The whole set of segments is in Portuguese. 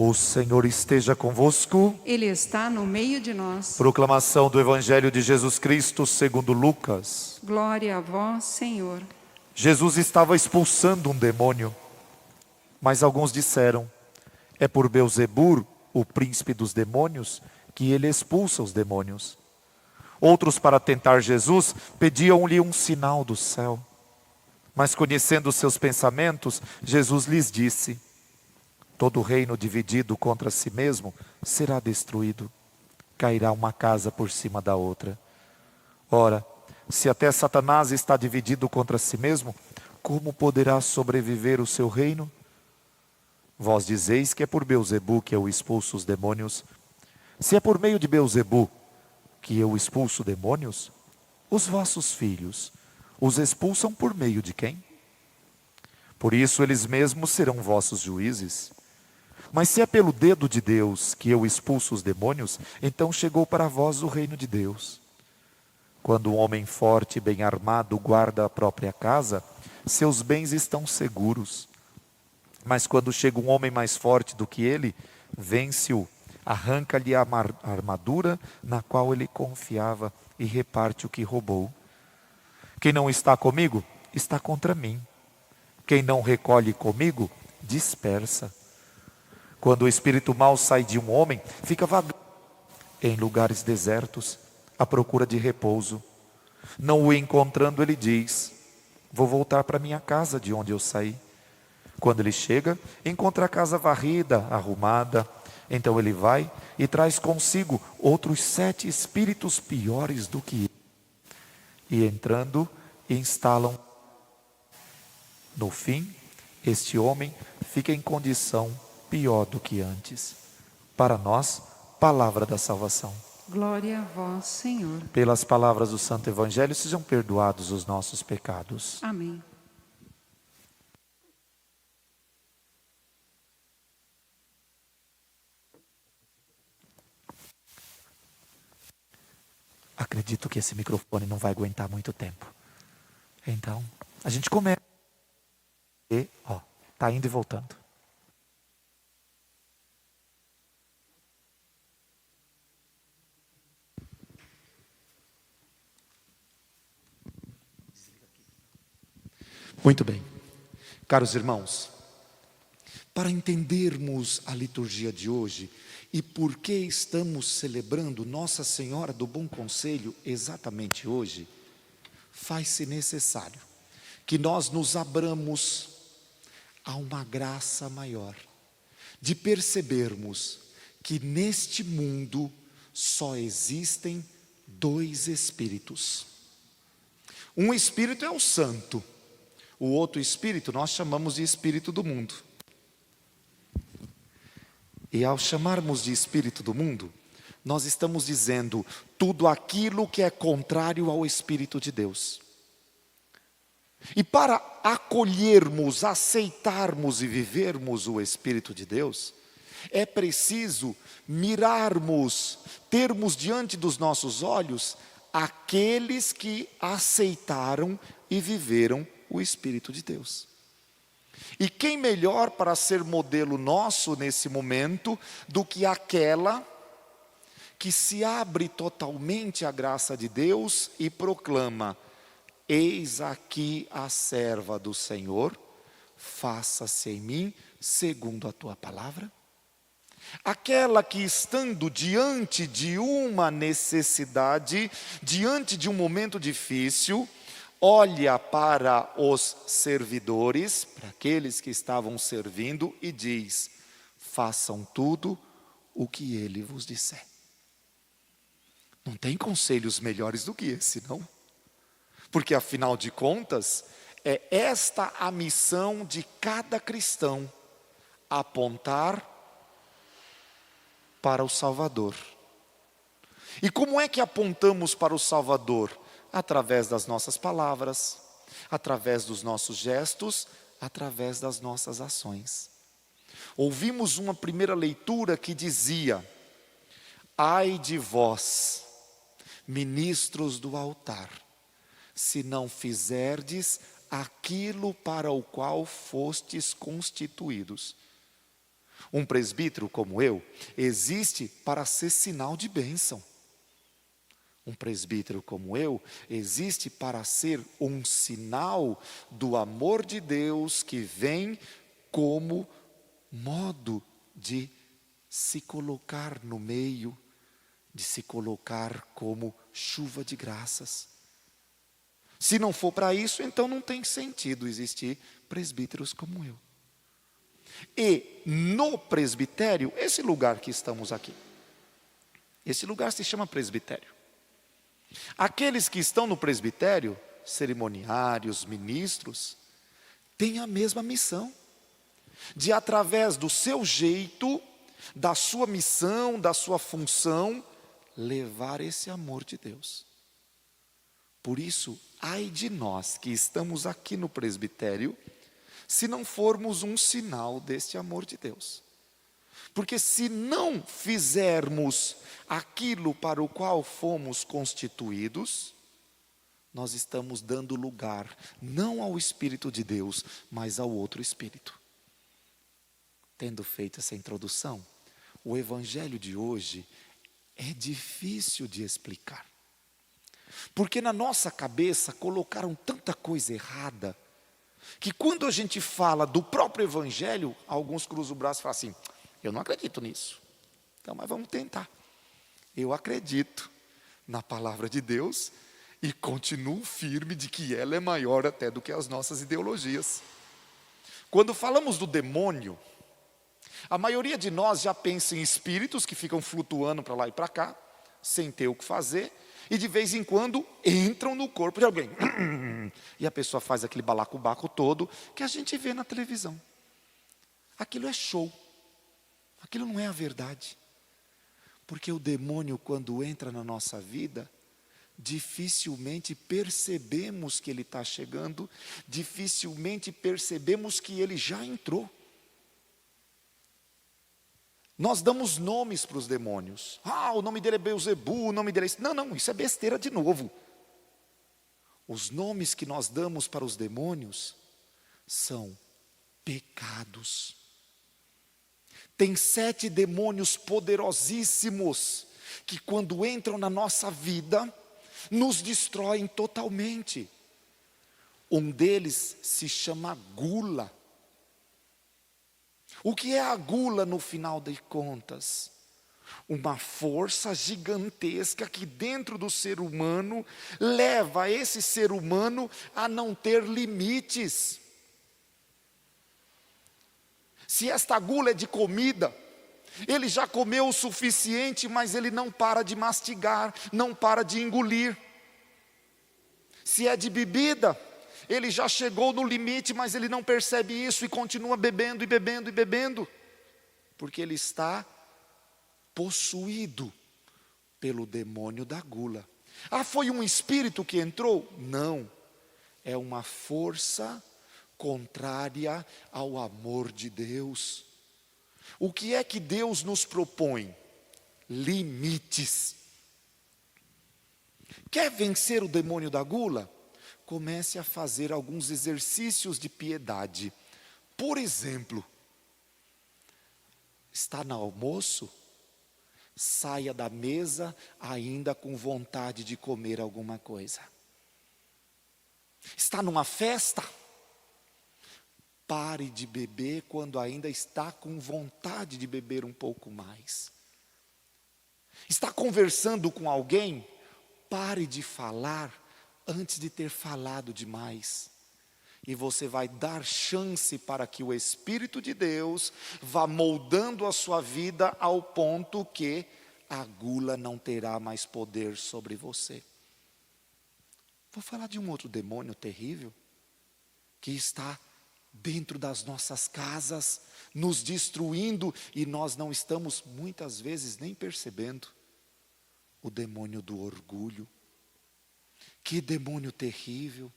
O Senhor esteja convosco. Ele está no meio de nós. Proclamação do Evangelho de Jesus Cristo segundo Lucas. Glória a vós, Senhor. Jesus estava expulsando um demônio, mas alguns disseram: é por Beelzebul, o príncipe dos demônios, que ele expulsa os demônios. Outros, para tentar Jesus, pediam-lhe um sinal do céu. Mas conhecendo seus pensamentos, Jesus lhes disse: todo reino dividido contra si mesmo será destruído. Cairá uma casa por cima da outra. Ora, se até Satanás está dividido contra si mesmo, como poderá sobreviver o seu reino? Vós dizeis que é por Beelzebul que eu expulso os demônios. Se é por meio de Beelzebul que eu expulso demônios, os vossos filhos os expulsam por meio de quem? Por isso eles mesmos serão vossos juízes. Mas se é pelo dedo de Deus que eu expulso os demônios, então chegou para vós o reino de Deus. Quando um homem forte e bem armado guarda a própria casa, seus bens estão seguros. Mas quando chega um homem mais forte do que ele, vence-o, arranca-lhe a armadura na qual ele confiava e reparte o que roubou. Quem não está comigo, está contra mim. Quem não recolhe comigo, dispersa. Quando o espírito mau sai de um homem, fica vagando em lugares desertos, à procura de repouso. Não o encontrando, ele diz: vou voltar para minha casa de onde eu saí. Quando ele chega, encontra a casa varrida, arrumada. Então ele vai e traz consigo outros 7 espíritos piores do que ele. E entrando, instalam. No fim, este homem fica em condição pior do que antes. Para nós, palavra da salvação. Glória a vós, Senhor. Pelas palavras do Santo Evangelho, sejam perdoados os nossos pecados. Amém. Acredito que esse microfone não vai aguentar muito tempo. Então, a gente começa. E, tá indo e voltando. Muito bem. Caros irmãos, para entendermos a liturgia de hoje e por que estamos celebrando Nossa Senhora do Bom Conselho exatamente hoje, faz-se necessário que nós nos abramos a uma graça maior, de percebermos que neste mundo só existem 2 espíritos. Um espírito é o santo, o outro espírito nós chamamos de espírito do mundo. E ao chamarmos de espírito do mundo, nós estamos dizendo tudo aquilo que é contrário ao Espírito de Deus. E para acolhermos, aceitarmos e vivermos o Espírito de Deus, é preciso mirarmos, termos diante dos nossos olhos aqueles que aceitaram e viveram o Espírito de Deus. E quem melhor para ser modelo nosso nesse momento do que aquela que se abre totalmente à graça de Deus e proclama: eis aqui a serva do Senhor, faça-se em mim segundo a tua palavra. Aquela que, estando diante de uma necessidade, diante de um momento difícil, olha para os servidores, para aqueles que estavam servindo, e diz: façam tudo o que ele vos disser. Não tem conselhos melhores do que esse, não? Porque afinal de contas, é esta a missão de cada cristão: apontar para o Salvador. E como é que apontamos para o Salvador? Através das nossas palavras, através dos nossos gestos, através das nossas ações. Ouvimos uma primeira leitura que dizia: ai de vós, ministros do altar, se não fizerdes aquilo para o qual fostes constituídos. Um presbítero como eu existe para ser sinal de bênção. Um presbítero como eu existe para ser um sinal do amor de Deus que vem como modo de se colocar no meio, de se colocar como chuva de graças. Se não for para isso, então não tem sentido existir presbíteros como eu. E no presbitério, esse lugar que estamos aqui, esse lugar se chama presbitério. Aqueles que estão no presbitério, cerimoniários, ministros, têm a mesma missão, de através do seu jeito, da sua missão, da sua função, levar esse amor de Deus. Por isso, ai de nós que estamos aqui no presbitério, se não formos um sinal deste amor de Deus. Porque se não fizermos aquilo para o qual fomos constituídos, nós estamos dando lugar, não ao Espírito de Deus, mas ao outro Espírito. Tendo feito essa introdução, o Evangelho de hoje é difícil de explicar. Porque na nossa cabeça colocaram tanta coisa errada, que quando a gente fala do próprio Evangelho, alguns cruzam o braço e falam assim, eu não acredito nisso. Então, mas vamos tentar. Eu acredito na palavra de Deus e continuo firme de que ela é maior até do que as nossas ideologias. Quando falamos do demônio, a maioria de nós já pensa em espíritos que ficam flutuando para lá e para cá, sem ter o que fazer, e de vez em quando entram no corpo de alguém. E a pessoa faz aquele balacobaco todo que a gente vê na televisão. Aquilo é show. Aquilo não é a verdade. Porque o demônio, quando entra na nossa vida, dificilmente percebemos que ele está chegando, dificilmente percebemos que ele já entrou. Nós damos nomes para os demônios. O nome dele é Beelzebu, o nome dele é isso. Não, isso é besteira de novo. Os nomes que nós damos para os demônios são pecados. Tem 7 demônios poderosíssimos que quando entram na nossa vida, nos destroem totalmente. Um deles se chama gula. O que é a gula no final de contas? Uma força gigantesca que dentro do ser humano leva esse ser humano a não ter limites. Se esta gula é de comida, ele já comeu o suficiente, mas ele não para de mastigar, não para de engolir. Se é de bebida, ele já chegou no limite, mas ele não percebe isso e continua bebendo e bebendo e bebendo, porque ele está possuído pelo demônio da gula. Foi um espírito que entrou? Não, é uma força contrária ao amor de Deus. O que é que Deus nos propõe? Limites. Quer vencer o demônio da gula? Comece a fazer alguns exercícios de piedade. Por exemplo, está no almoço? Saia da mesa ainda com vontade de comer alguma coisa. Está numa festa? Pare de beber quando ainda está com vontade de beber um pouco mais. Está conversando com alguém? Pare de falar antes de ter falado demais. E você vai dar chance para que o Espírito de Deus vá moldando a sua vida ao ponto que a gula não terá mais poder sobre você. Vou falar de um outro demônio terrível que está dentro das nossas casas, nos destruindo e nós não estamos muitas vezes nem percebendo. O demônio do orgulho. Que demônio terrível.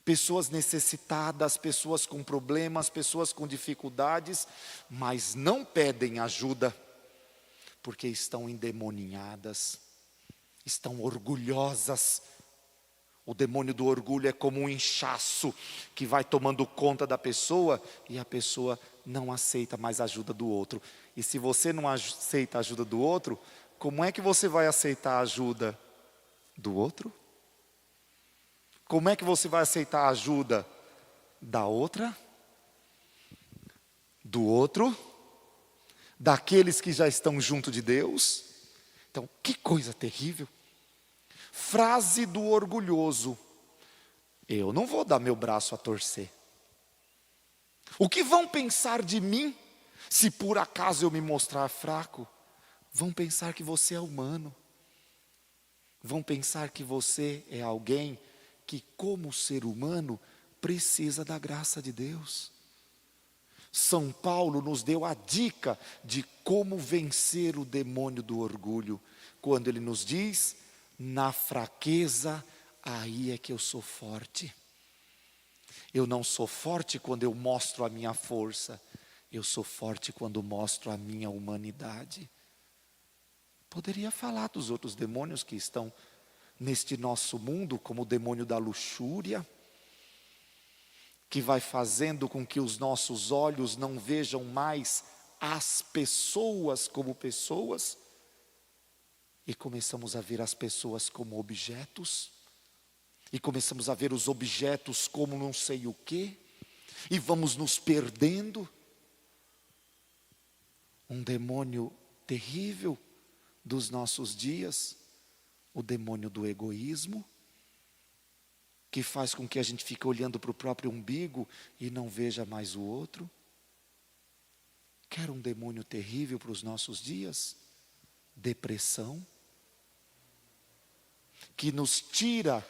Pessoas necessitadas, pessoas com problemas, pessoas com dificuldades, mas não pedem ajuda, porque estão endemoninhadas, estão orgulhosas. O demônio do orgulho é como um inchaço que vai tomando conta da pessoa e a pessoa não aceita mais a ajuda do outro. E se você não aceita a ajuda do outro, como é que você vai aceitar a ajuda do outro? Como é que você vai aceitar a ajuda da outra? Do outro? Daqueles que já estão junto de Deus? Então, que coisa terrível. Frase do orgulhoso: eu não vou dar meu braço a torcer. O que vão pensar de mim se por acaso eu me mostrar fraco? Vão pensar que você é humano. Vão pensar que você é alguém que, como ser humano, precisa da graça de Deus. São Paulo nos deu a dica de como vencer o demônio do orgulho, quando ele nos diz: na fraqueza, aí é que eu sou forte. Eu não sou forte quando eu mostro a minha força, eu sou forte quando mostro a minha humanidade. Poderia falar dos outros demônios que estão neste nosso mundo, como o demônio da luxúria, que vai fazendo com que os nossos olhos não vejam mais as pessoas como pessoas, e começamos a ver as pessoas como objetos, e começamos a ver os objetos como não sei o quê, e vamos nos perdendo. Um demônio terrível dos nossos dias, o demônio do egoísmo, que faz com que a gente fique olhando para o próprio umbigo e não veja mais o outro. Quer um demônio terrível para os nossos dias? Depressão, que nos tira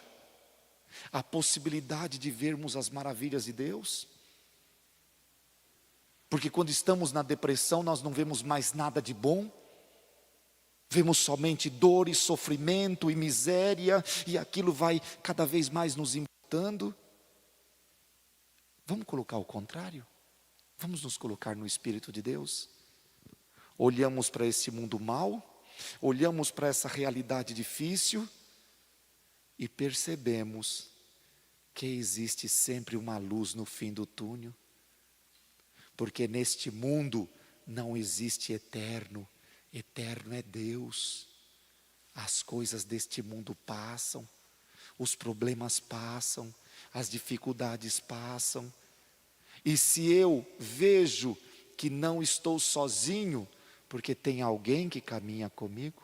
a possibilidade de vermos as maravilhas de Deus. Porque quando estamos na depressão, nós não vemos mais nada de bom. Vemos somente dor e sofrimento e miséria, e aquilo vai cada vez mais nos impactando. Vamos colocar o contrário? Vamos nos colocar no Espírito de Deus? Olhamos para esse mundo mau, olhamos para essa realidade difícil e percebemos que existe sempre uma luz no fim do túnel. Porque neste mundo não existe eterno. Eterno é Deus. As coisas deste mundo passam, os problemas passam, as dificuldades passam. E se eu vejo que não estou sozinho, porque tem alguém que caminha comigo,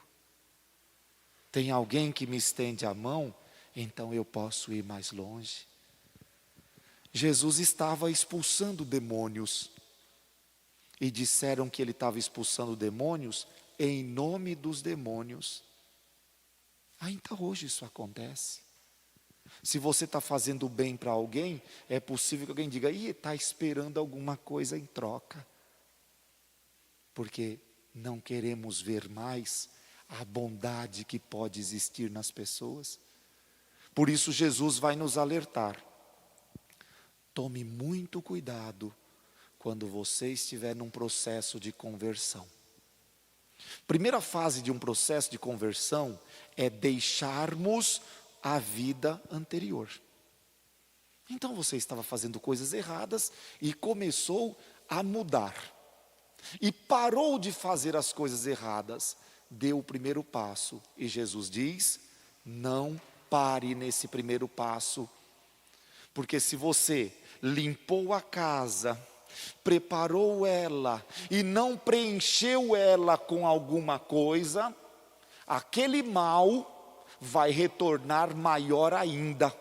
tem alguém que me estende a mão, então eu posso ir mais longe. Jesus estava expulsando demônios. E disseram que ele estava expulsando demônios em nome dos demônios. Ainda hoje isso acontece. Se você está fazendo bem para alguém, é possível que alguém diga: ih, está esperando alguma coisa em troca. Porque não queremos ver mais a bondade que pode existir nas pessoas. Por isso Jesus vai nos alertar: tome muito cuidado quando você estiver num processo de conversão. Primeira fase de um processo de conversão é deixarmos a vida anterior. Então você estava fazendo coisas erradas e começou a mudar. E parou de fazer as coisas erradas, deu o primeiro passo. E Jesus diz: não pare nesse primeiro passo. Porque se você limpou a casa, preparou ela e não preencheu ela com alguma coisa, aquele mal vai retornar maior ainda.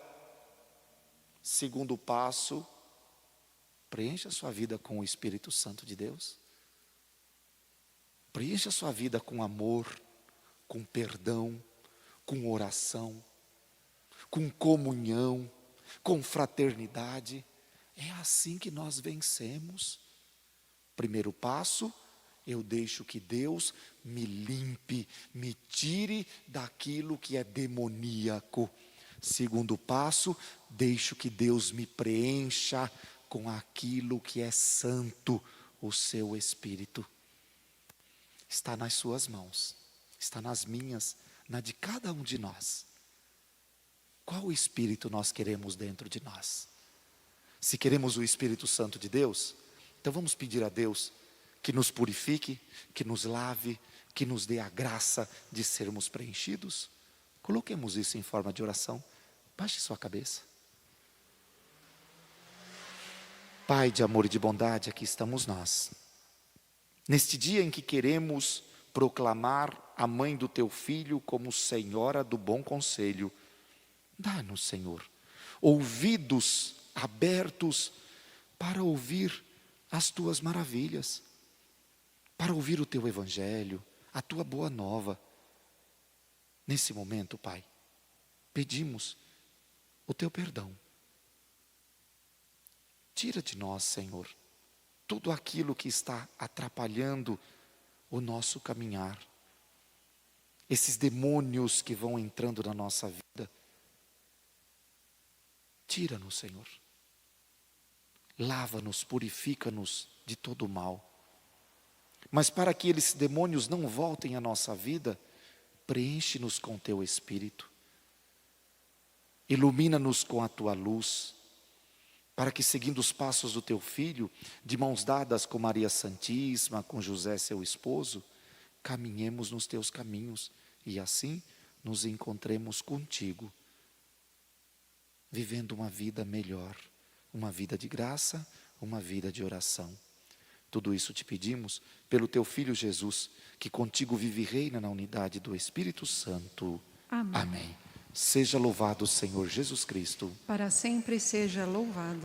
Segundo passo, preencha a sua vida com o Espírito Santo de Deus. Preencha a sua vida com amor, com perdão, com oração, com comunhão, com fraternidade. É assim que nós vencemos. Primeiro passo, eu deixo que Deus me limpe, me tire daquilo que é demoníaco. Segundo passo, deixo que Deus me preencha com aquilo que é santo, o seu Espírito. Está nas suas mãos, está nas minhas, na de cada um de nós. Qual espírito nós queremos dentro de nós? Se queremos o Espírito Santo de Deus, então vamos pedir a Deus que nos purifique, que nos lave, que nos dê a graça de sermos preenchidos. Coloquemos isso em forma de oração. Baixe sua cabeça. Pai de amor e de bondade, aqui estamos nós. Neste dia em que queremos proclamar a mãe do teu filho como senhora do bom conselho, dá-nos, Senhor, ouvidos abertos para ouvir as tuas maravilhas, para ouvir o teu evangelho, a tua boa nova. Nesse momento, Pai, pedimos o teu perdão. Tira de nós, Senhor, tudo aquilo que está atrapalhando o nosso caminhar. Esses demônios que vão entrando na nossa vida. Tira-nos, Senhor. Lava-nos, purifica-nos de todo o mal. Mas para que esses demônios não voltem à nossa vida, preenche-nos com teu Espírito. Ilumina-nos com a tua luz, para que, seguindo os passos do teu Filho, de mãos dadas com Maria Santíssima, com José, seu esposo, caminhemos nos teus caminhos e assim nos encontremos contigo, vivendo uma vida melhor, uma vida de graça, uma vida de oração. Tudo isso te pedimos pelo teu Filho Jesus, que contigo vive e reina na unidade do Espírito Santo. Amém. Amém. Seja louvado o Senhor Jesus Cristo. Para sempre seja louvado.